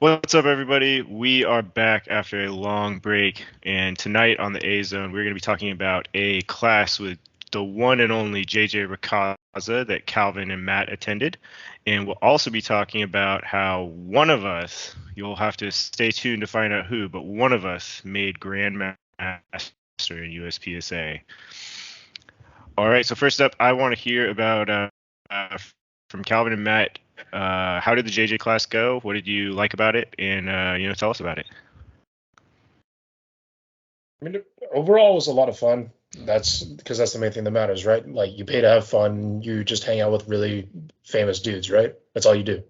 What's up, everybody? We are back after a long break, and tonight on the A Zone, we're going to be talking about a class with the one and only JJ Racaza that Calvin and Matt attended. And we'll also be talking about how one of us, you'll have to stay tuned to find out who, but one of us made Grandmaster in USPSA. All right, so first up, I want to hear about uh, from Calvin and Matt. How did the JJ class go? What did you like about it? And tell us about it. I mean, overall, it was a lot of fun. That's because that's the main thing that matters, right? Like, you pay to have fun. You just hang out with really famous dudes, right? That's all you do.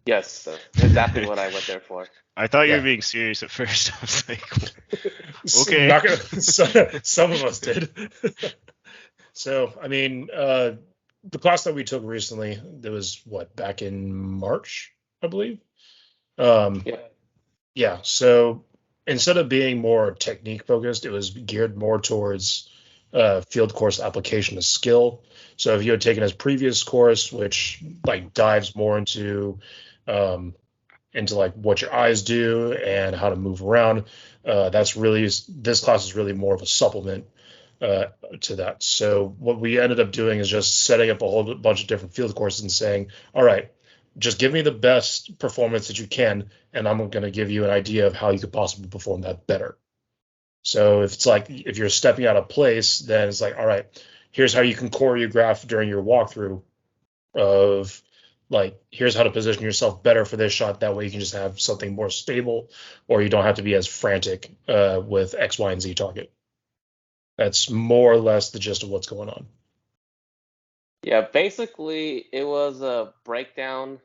Yes, that's exactly what I went there for. I thought you were Yeah. being serious at first. I was like, okay. Not gonna, some of us did. So, I mean, the class that we took recently, that was what, back in March, I believe. Um, Yeah. yeah. So instead of being more technique focused, it was geared more towards field course application of skill. So if you had taken his previous course, which like dives more into like what your eyes do and how to move around, that's really this class is really more of a supplement uh, to that. So what we ended up doing is just setting up a whole bunch of different field courses and saying, all right, just give me the best performance that you can, and I'm going to give you an idea of how you could possibly perform that better. So if it's like if you're stepping out of place, then it's like, all right, here's how you can choreograph during your walkthrough of like here's how to position yourself better for this shot. That way you can just have something more stable, or you don't have to be as frantic with X, Y, and Z target. That's more or less the gist of what's going on. Yeah, basically it was a breakdown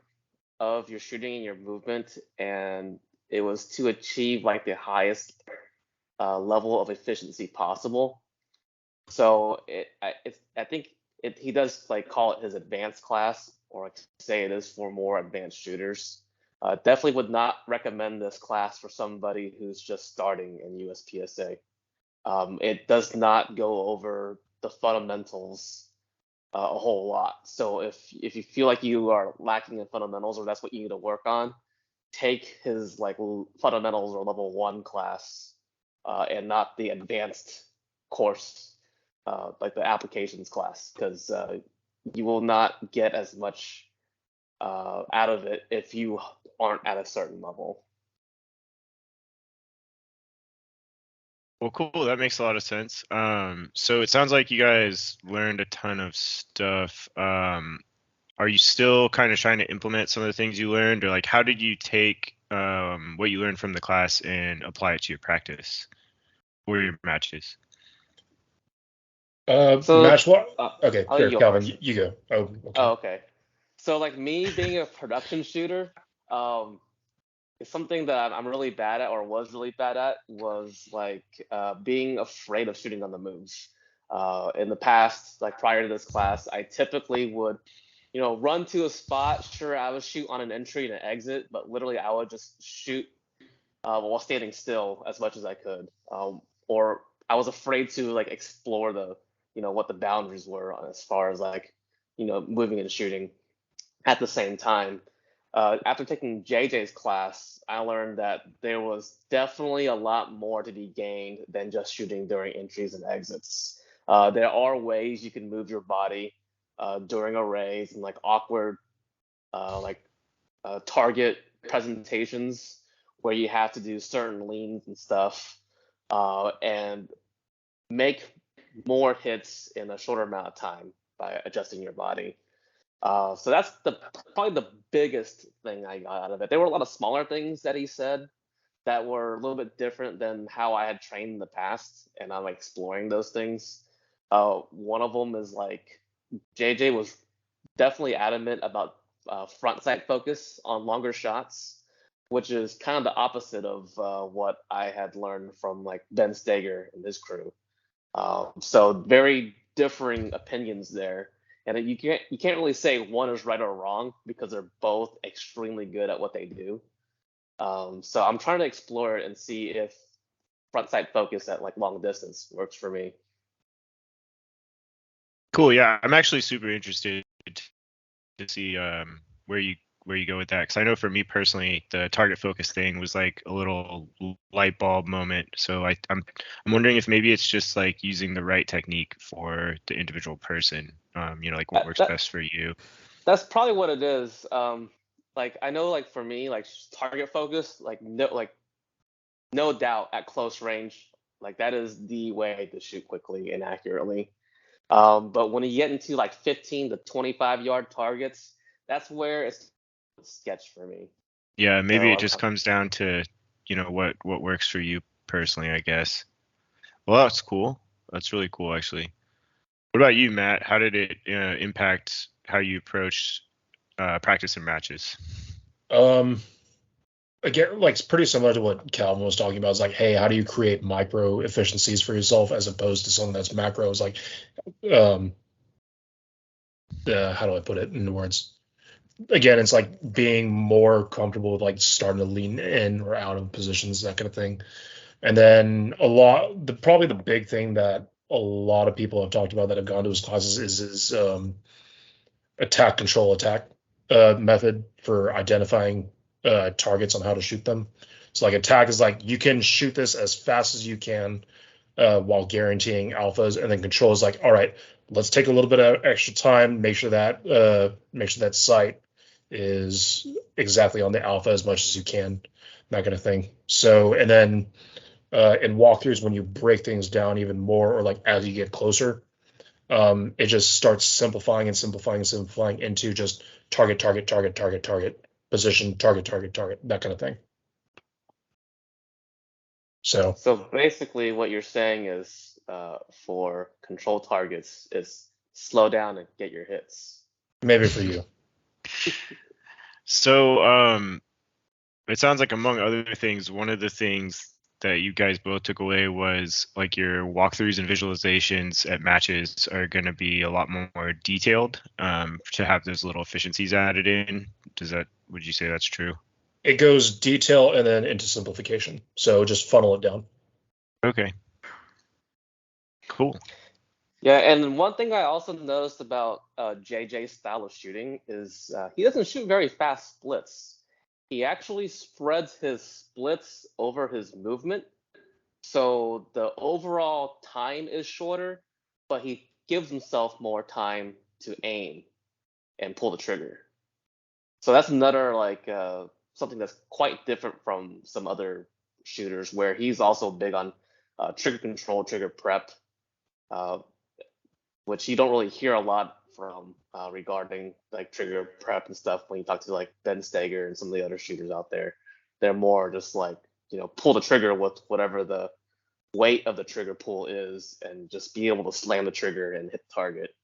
of your shooting and your movement, and it was to achieve like the highest level of efficiency possible. So I think he does like call it his advanced class, or like say it is for more advanced shooters. Definitely would not recommend this class for somebody who's just starting in USPSA. It does not go over the fundamentals a whole lot. So if you feel like you are lacking in fundamentals or that's what you need to work on, take his like fundamentals or level 1 class and not the advanced course like the applications class, because you will not get as much out of it if you aren't at a certain level. Well, cool. That makes a lot of sense. So it sounds like you guys learned a ton of stuff. Are you still kind of trying to implement some of the things you learned, or like how did you take what you learned from the class and apply it to your practice or your matches? So Match what? uh, Okay, I'll let here, you go Calvin, first. you go. Oh, Oh, okay. okay. So like me being a production shooter, um, is something that I'm really bad at, or was really bad at, was like being afraid of shooting on the move. In the past, like prior to this class, I typically would, run to a spot. Sure, I would shoot on an entry and an exit, but literally I would just shoot while standing still as much as I could. Or I was afraid to like explore what the boundaries were as far as like, moving and shooting at the same time. After taking JJ's class, I learned that there was definitely a lot more to be gained than just shooting during entries and exits. There are ways you can move your body during arrays and like awkward, like target presentations where you have to do certain leans and stuff, and make more hits in a shorter amount of time by adjusting your body. So that's probably the biggest thing I got out of it. There were a lot of smaller things that he said that were a little bit different than how I had trained in the past, and I'm exploring those things. One of them is like JJ was definitely adamant about front sight focus on longer shots, which is kind of the opposite of what I had learned from like Ben Steger and his crew. So very differing opinions there, and you can't really say one is right or wrong because they're both extremely good at what they do. So I'm trying to explore it and see if front sight focus at like long distance works for me. Cool. Yeah, I'm actually super interested to see where you where you go with that, because I know for me personally, the target focus thing was like a little light bulb moment. So I'm wondering if maybe it's just like using the right technique for the individual person. Like what works best for you. That's probably what it is. Like I know, like for me, like target focus, like no doubt at close range, like that is the way to shoot quickly and accurately. But when you get into like 15 to 25 yard targets, that's where it's sketch for me. Yeah, maybe it So just comes down to, what works for you personally, I guess. Well, that's cool. That's really cool, actually. What about you, Matt? How did it impact how you approached practice and matches? Again, like it's pretty similar to what Calvin was talking about. It's like, hey, how do you create micro efficiencies for yourself as opposed to something that's macro? It's like, how do I put it into words? Again, it's like being more comfortable with like starting to lean in or out of positions, that kind of thing. And then probably the big thing that a lot of people have talked about that have gone to his classes is his attack control attack method for identifying targets on how to shoot them. So like attack is like you can shoot this as fast as you can while guaranteeing alphas, and then control is like, all right, let's take a little bit of extra time, make sure that sight is exactly on the alpha as much as you can, that kind of thing. So and then in walkthroughs, when you break things down even more, or like as you get closer, it just starts simplifying and simplifying and simplifying into just target, target, target, target, target, position, target, target, target, that kind of thing. So basically, what you're saying is, for control targets, is slow down and get your hits. maybe for you. So it sounds like, among other things, one of the things that you guys both took away was like your walkthroughs and visualizations at matches are going to be a lot more detailed, to have those little efficiencies added in. Would you say that's true? It goes detail and then into simplification. So just funnel it down. Okay. Cool. Yeah, and one thing I also noticed about JJ's style of shooting is he doesn't shoot very fast splits. He actually spreads his splits over his movement, so the overall time is shorter, but he gives himself more time to aim and pull the trigger. So that's another like something that's quite different from some other shooters, where he's also big on trigger control, trigger prep, uh, which you don't really hear a lot from regarding like trigger prep and stuff when you talk to like Ben Steger and some of the other shooters out there. They're more just like, pull the trigger with whatever the weight of the trigger pull is and just be able to slam the trigger and hit the target.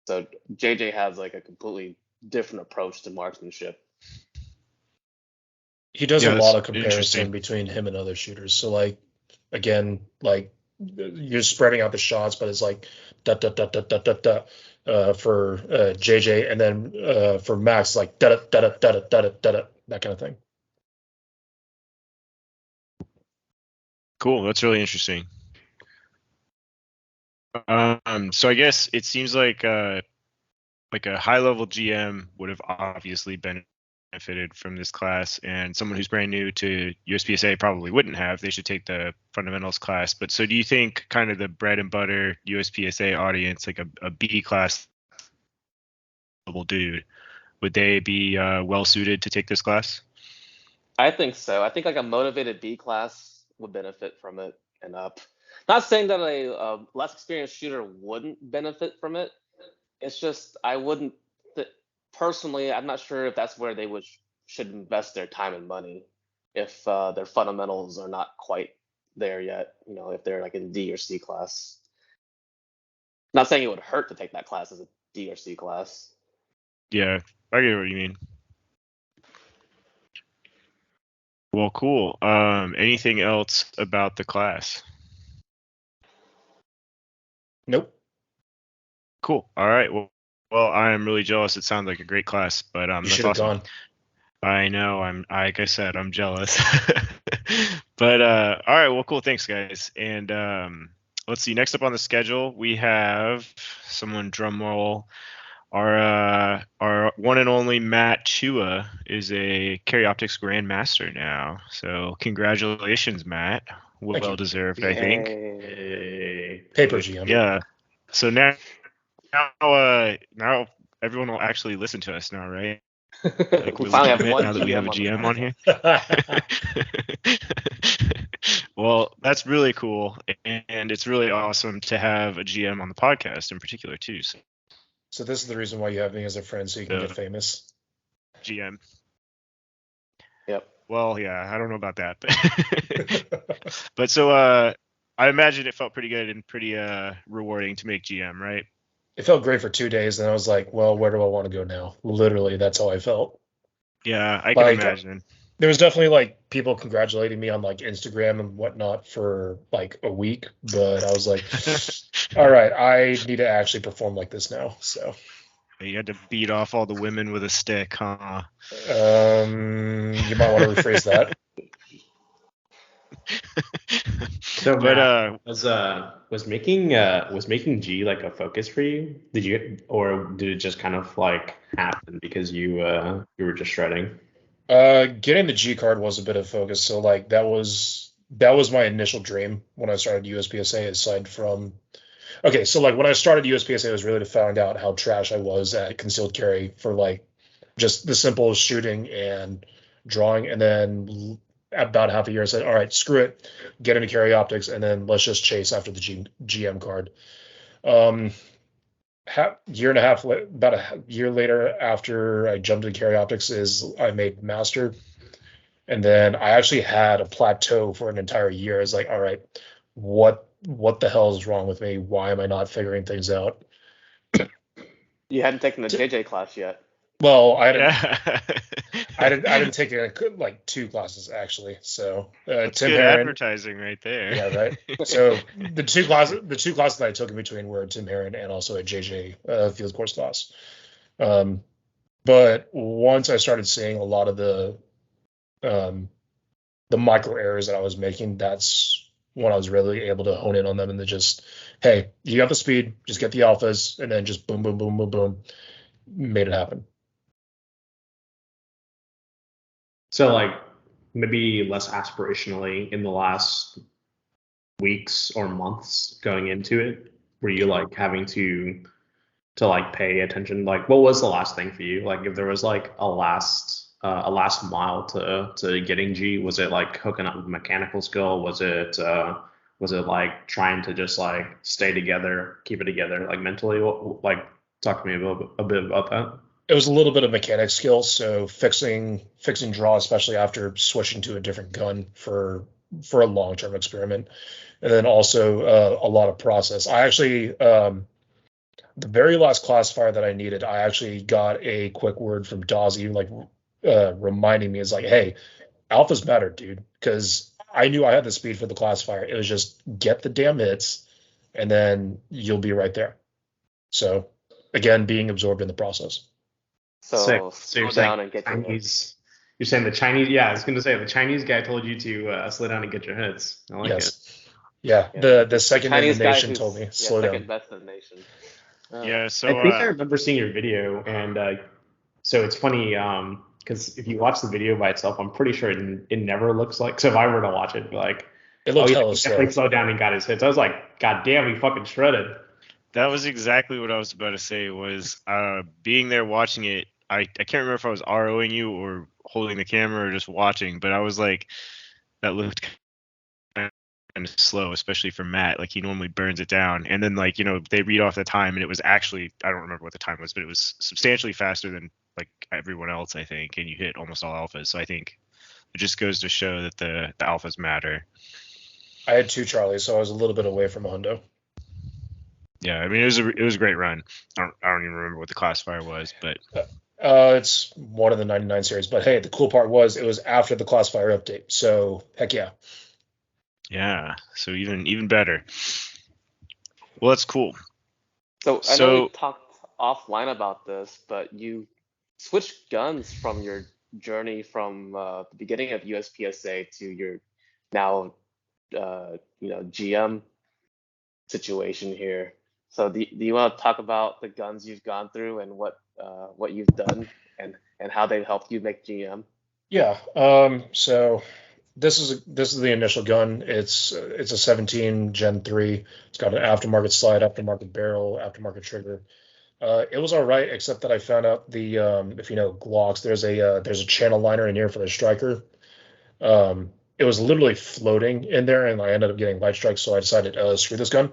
So JJ has like a completely different approach to marksmanship. He does a lot of comparison between him and other shooters. So like, again, like you're spreading out the shots, but it's like da da da da da da da for JJ, and then for Max, like da da da da da da da da, that kind of thing. Cool. That's really interesting. So I guess it seems like a high-level GM would have obviously benefited from this class, and someone who's brand new to USPSA probably wouldn't have. They should take the fundamentals class. But so do you think kind of the bread and butter USPSA audience, like a B class level dude, would they be well suited to take this class? I think so. I think like a motivated B class would benefit from it and up. Not saying that a less experienced shooter wouldn't benefit from it. It's just I wouldn't personally. I'm not sure if that's where they should invest their time and money if their fundamentals are not quite there yet. If they're like in D or C class. Not saying it would hurt to take that class as a D or C class. Yeah, I get what you mean. Well, cool. Anything else about the class? Nope. Cool. All right. Well, I am really jealous. It sounds like a great class, but You that's should have awesome. gone. I know. Like I said, I'm jealous. But all right. Well, cool. Thanks, guys. And let's see. Next up on the schedule, we have someone drum roll. Our one and only Matt Chua is a Carry Optics Grandmaster now. So congratulations, Matt. Thank Well you. deserved, I think. Yay. Paper GM. Yeah. So now everyone will actually listen to us now, right? Like We we're finally have legitimate one now that we have a GM GM on here. Well, that's really cool, and it's really awesome to have a GM on the podcast in particular too. So this is the reason why you have me as a friend, so you can get famous. GM. Yep. Well, yeah, I don't know about that, but so I imagine it felt pretty good and pretty rewarding to make GM, right? It felt great for 2 days, and I was like, well, where do I want to go now? Literally, that's how I felt. Yeah, I can imagine. There was definitely like people congratulating me on like Instagram and whatnot for like a week, but I was like, all right, I need to actually perform like this now. So You had to beat off all the women with a stick, huh? you might want to rephrase that. So But was making G like a focus for you? Did it just kind of like happen because you were just shredding? Getting the G card was a bit of focus. So like that was my initial dream when I started USPSA. Aside from so like when I started USPSA, it was really to find out how trash I was at concealed carry for like just the simple shooting and drawing. And then about half a year, I said, all right, screw it, get into carry optics, and then let's just chase after the GM card. Year and a half, about a year later after I jumped into carry optics, is I made master. And then I actually had a plateau for an entire year. I was like, all right, what the hell is wrong with me? Why am I not figuring things out? You hadn't taken the JJ class yet. Well, I didn't take like 2 classes actually. So that's Tim good Herron, advertising right there. yeah, right. So the two classes that I took in between were Tim Herron and also a JJ field course class. But once I started seeing a lot of the micro errors that I was making, that's when I was really able to hone in on them and then just, hey, you got the speed, just get the alphas, and then just boom, boom, boom, boom, boom, made it happen. So like maybe less aspirationally in the last weeks or months going into it, were you like having to like pay attention? Like what was the last thing for you? Like if there was like a last mile to getting G, was it like hooking up with mechanical skill? Was it like trying to just like stay together, keep it together, like mentally? Like talk to me a bit about that. It was a little bit of mechanic skill, so fixing draw, especially after switching to a different gun for a long-term experiment, and then also a lot of process. I actually the very last classifier that I needed, I actually got a quick word from Dozzy, like reminding me, is like, hey, alphas matter, dude, because I knew I had the speed for the classifier. It was just get the damn hits, and then you'll be right there. So again, being absorbed in the process. So slow down and get your hits. You're saying the Chinese? Yeah, I was going to say the Chinese guy told you to slow down and get your hits. I like it. Yeah, the second in the nation told me slow down. Second best in the nation. Yeah, so I think I remember seeing your video, and so it's funny because if you watch the video by itself, I'm pretty sure it never looks like. So if I were to watch it, like, it looks hella he definitely slowed down and got his hits. I was like, God damn, he fucking shredded. That was exactly what I was about to say. Was being there watching it. I can't remember if I was ROing you or holding the camera or just watching, but I was like, that looked kind of slow, especially for Matt. Like he normally burns it down, and then like they read off the time, and it was actually, I don't remember what the time was, but it was substantially faster than like everyone else, I think, and you hit almost all alphas. So I think it just goes to show that the alphas matter. I had 2 Charlies, so I was a little bit away from a hundo. Yeah, I mean it was a great run. I don't even remember what the classifier was, but it's one of the 99 series. But hey, the cool part was it was after the classifier update, so heck yeah. Yeah, so even better. Well, that's cool. So I know we talked offline about this, but you switched guns from your journey from the beginning of USPSA to your now GM situation here. So do you want to talk about the guns you've gone through and what you've done and how they've helped you make GM? Yeah. So this is the initial gun. It's a 17 Gen 3. It's got an aftermarket slide, aftermarket barrel, aftermarket trigger. It was all right, except that I found out the if you know Glocks, there's a channel liner in here for the striker. It was literally floating in there, and I ended up getting light strikes, so I decided, screw this gun.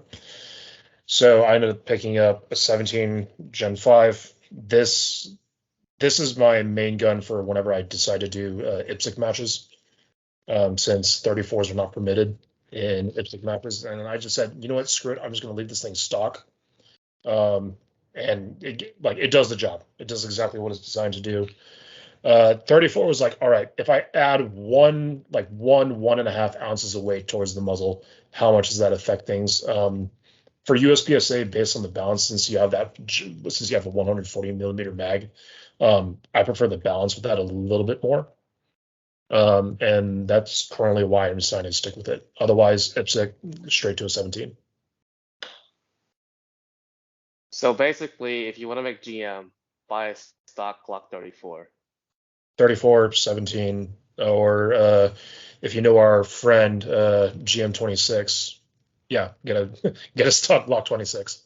So I ended up picking up a 17 Gen 5. This is my main gun for whenever I decide to do IPSC matches, since 34s are not permitted in IPSC matches. And I just said, you know what, screw it, I'm just going to leave this thing stock. And it does the job. It does exactly what it's designed to do. 34 was like, all right, if I add one and a half ounces of weight towards the muzzle, how much does that affect things? For USPSA, based on the balance, since you have a 140 millimeter mag, I prefer the balance with that a little bit more. And that's currently why I'm deciding to stick with it. Otherwise, IPSC straight to a 17. So basically, if you want to make GM, buy a stock Glock 34. 34, 17, or if you know our friend GM26, yeah, get a stock Glock 26.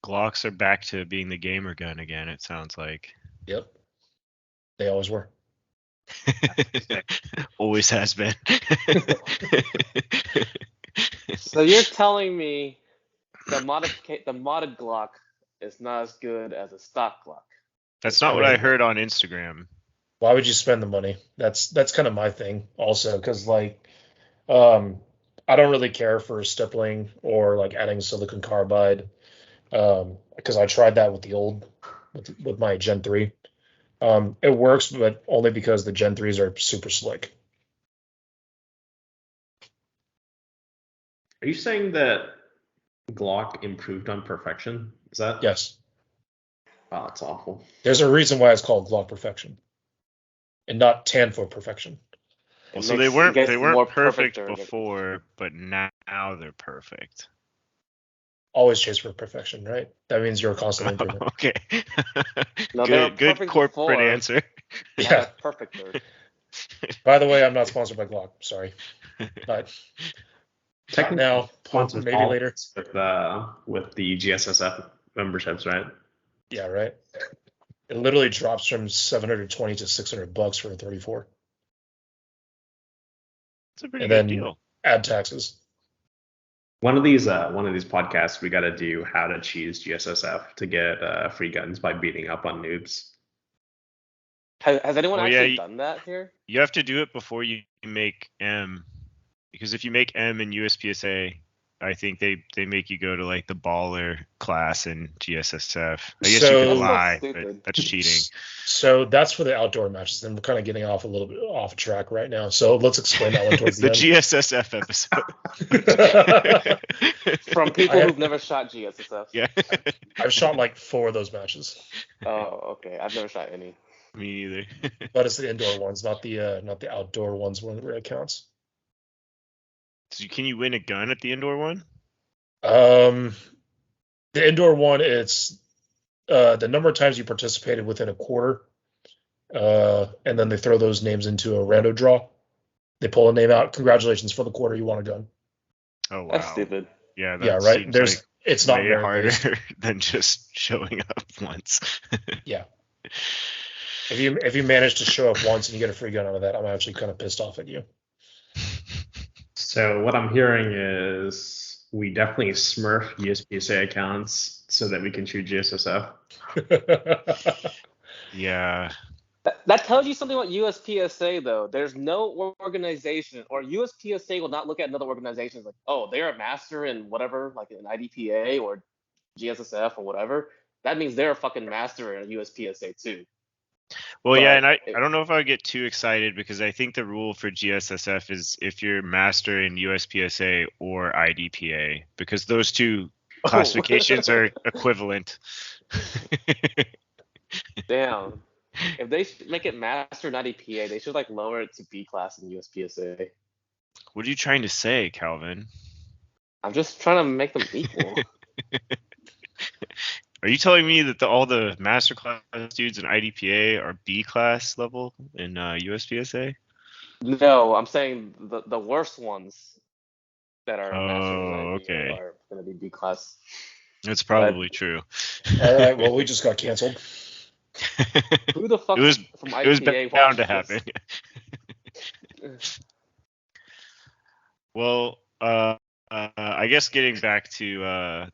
Glocks are back to being the gamer gun again, it sounds like. Yep. They always were. Always has been. So you're telling me the modded Glock is not as good as a stock Glock? That's not what I heard on Instagram. Why would you spend the money? That's kind of my thing also, because I don't really care for stippling or like adding silicon carbide, because I tried that with my Gen 3. It works, but only because the Gen 3s are super slick. Are you saying that Glock improved on perfection? Is that? Yes. Wow, that's awful. There's a reason why it's called Glock Perfection and not Tan for Perfection. Well, so they weren't perfect before, but now they're perfect. Always chase for perfection, right? That means you're constantly improving. Okay. No, good corporate before. answer. Yeah. Perfect. By the way, I'm not sponsored by Glock. Sorry. But now, maybe later. With the GSSF memberships, right? Yeah, right. It literally drops from $720 to $600 for a 34. It's a pretty good deal. Add taxes. One of these podcasts, we got to do how to cheese GSSF to get free guns by beating up on noobs. Has anyone actually done that here? You have to do it before you make M, because if you make M in USPSA, I think they make you go to like the baller class in GSSF. I guess you could lie, but that's cheating. So that's for the outdoor matches. Then we're kind of getting off a little bit off track right now. So let's explain that one towards the end. GSSF episode. From people who've never shot GSSF. Yeah. I've shot like 4 of those matches. Oh, okay. I've never shot any. Me neither. But it's the indoor ones, not the outdoor ones where it counts. So can you win a gun at the indoor one? The indoor one, it's the number of times you participated within a quarter, and then they throw those names into a random draw. They pull a name out. Congratulations for the quarter, you won a gun. Oh wow, that's stupid. Yeah, right. It's not way harder than just showing up once. Yeah. If you manage to show up once and you get a free gun out of that, I'm actually kind of pissed off at you. So what I'm hearing is we definitely smurf USPSA accounts so that we can shoot GSSF. Yeah. That tells you something about USPSA, though. There's no organization, or USPSA will not look at another organization like, oh, they're a master in whatever, like an IDPA or GSSF or whatever. That means they're a fucking master in USPSA too. Well, yeah, and I don't know if I would get too excited because I think the rule for GSSF is if you're master in USPSA or IDPA, because those two classifications are equivalent. Damn. If they make it master in IDPA, they should like lower it to B class in USPSA. What are you trying to say, Calvin? I'm just trying to make them equal. Are you telling me that all the masterclass dudes in IDPA are B class level in USPSA? No, I'm saying the worst ones that are masters in Oh, IPA okay. are going to be B class. That's But probably true. All right, well, we just got canceled. who the fuck It was from it was IPA bound to watches happen. this? Well, I guess getting back to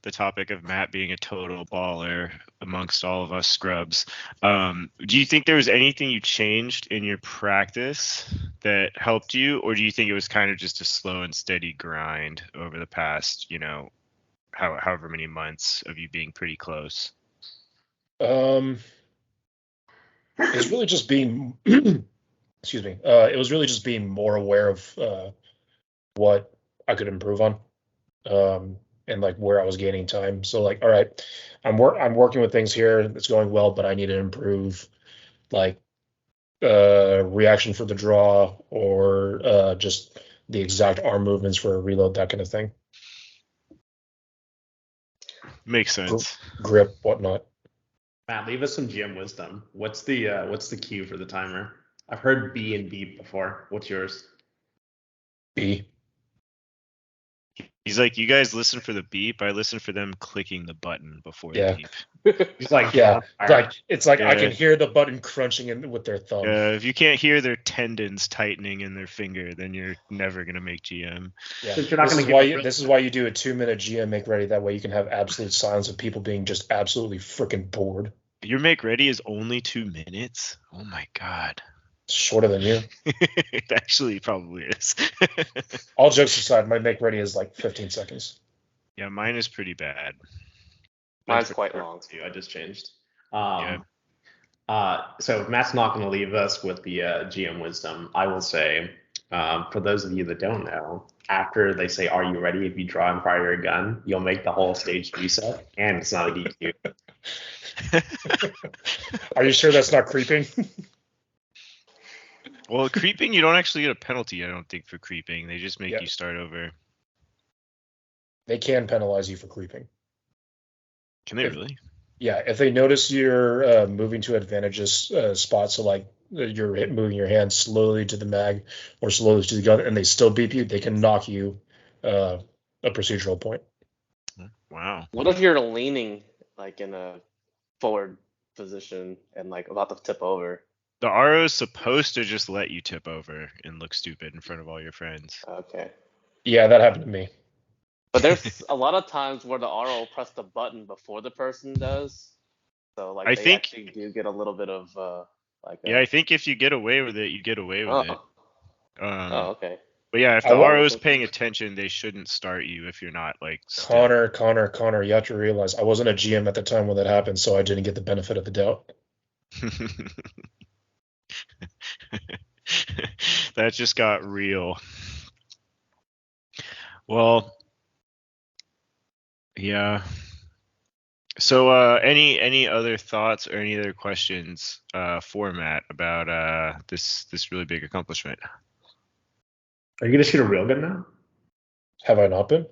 the topic of Matt being a total baller amongst all of us scrubs, do you think there was anything you changed in your practice that helped you, or do you think it was kind of just a slow and steady grind over the past, however many months of you being pretty close? It's really just being, excuse me. It was really just being more aware of what I could improve on, and like where I was gaining time. So like, all right, I'm working with things here. It's going well, but I need to improve like reaction for the draw or just the exact arm movements for a reload, that kind of thing. Makes sense. Grip, whatnot. Matt, leave us some GM wisdom. What's the cue for the timer? I've heard B and beep before. What's yours? B. He's like, you guys listen for the beep. I listen for them clicking the button before the Yeah. beep. He's like, Yeah, it's like I Yeah. can hear the button crunching in with their thumb. If you can't hear their tendons tightening in their finger, then you're never gonna make GM. Yeah, Since you're not this gonna is give why a you, real- this is why you do a 2-minute GM make ready. That way you can have absolute silence of people being just absolutely freaking bored. Your make ready is only 2 minutes. Oh my god. Shorter than you. It actually probably is. All jokes aside, my make ready is like 15 seconds. Yeah, mine is pretty bad. Mine's quite long. too. I just changed. Yeah. So Matt's not going to leave us with the GM wisdom. I will say, for those of you that don't know, after they say, "Are you ready?" If you draw and fire your gun, you'll make the whole stage reset, and it's not a DQ. Are you sure that's not creeping? Well, creeping, you don't actually get a penalty, I don't think, for creeping. They just make Yeah. you start over. They can penalize you for creeping. Can they really? Yeah, if they notice you're moving to advantageous spots, so like you're moving your hand slowly to the mag or slowly to the gun, and they still beep you, they can knock you a procedural point. Wow. What if you're leaning like in a forward position and like about to tip over? The RO is supposed to just let you tip over and look stupid in front of all your friends. Okay. Yeah, that happened to me. But there's a lot of times where the RO will press the button before the person does. So like I they think- actually do get a little bit of like Yeah, I think if you get away with it, you get away with it. Oh, okay. But yeah, if I the will- RO is paying attention, they shouldn't start you if you're not like still. Connor, you have to realize I wasn't a GM at the time when that happened, so I didn't get the benefit of the doubt. That just got real. Well, yeah. So any other thoughts or any other questions for Matt about this really big accomplishment? Are you going to shoot a real gun now? Have I not been?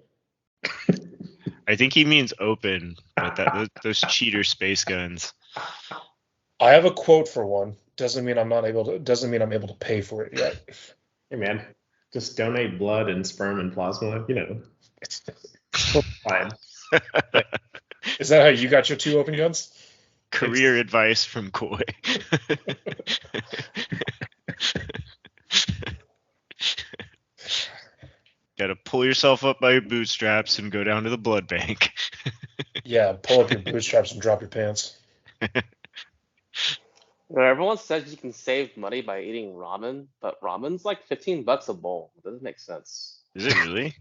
I think he means open, but those cheater space guns. I have a quote for one. Doesn't mean I'm able to pay for it yet. Hey man, just donate blood and sperm and plasma. You know, it's fine. Is that how you got your 2 open guns? Career advice from Coy. Gotta pull yourself up by your bootstraps and go down to the blood bank. Yeah, pull up your bootstraps and drop your pants. Well, everyone says you can save money by eating ramen, but ramen's like $15 a bowl. It doesn't make sense. Is it really?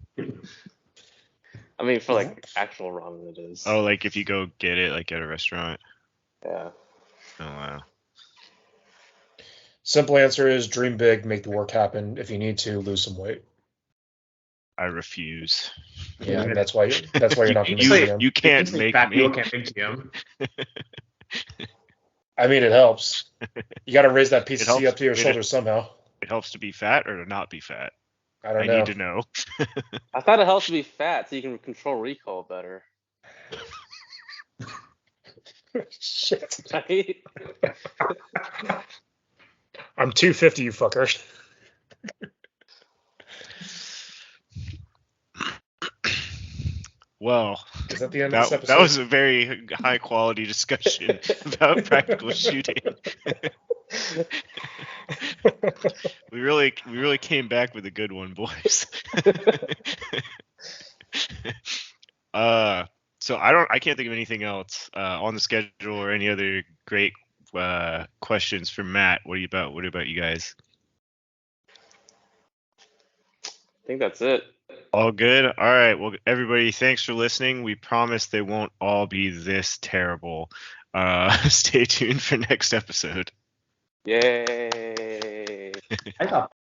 I mean, for like actual ramen, it is. Oh, like if you go get it like at a restaurant. Yeah. Oh wow. Simple answer is dream big, make the work happen. If you need to, lose some weight. I refuse. Yeah, and that's why you're not going to You, see them. you can't make fat me. people can't make GM. I mean, it helps. You got to raise that piece It of C helps. up to your It- shoulders somehow. It helps to be fat or to not be fat. I don't I know. need to know. I thought it helps to be fat so you can control recoil better. Shit. Right? I'm 250, you fucker. Well, Is that the end of this that episode? was a very high quality discussion about practical shooting. We really came back with a good one, boys. So I can't think of anything else on the schedule or any other great questions for Matt. What about you guys? I think that's it. All good. All right. Well, everybody, thanks for listening. We promise they won't all be this terrible. Stay tuned for next episode. Yay. I thought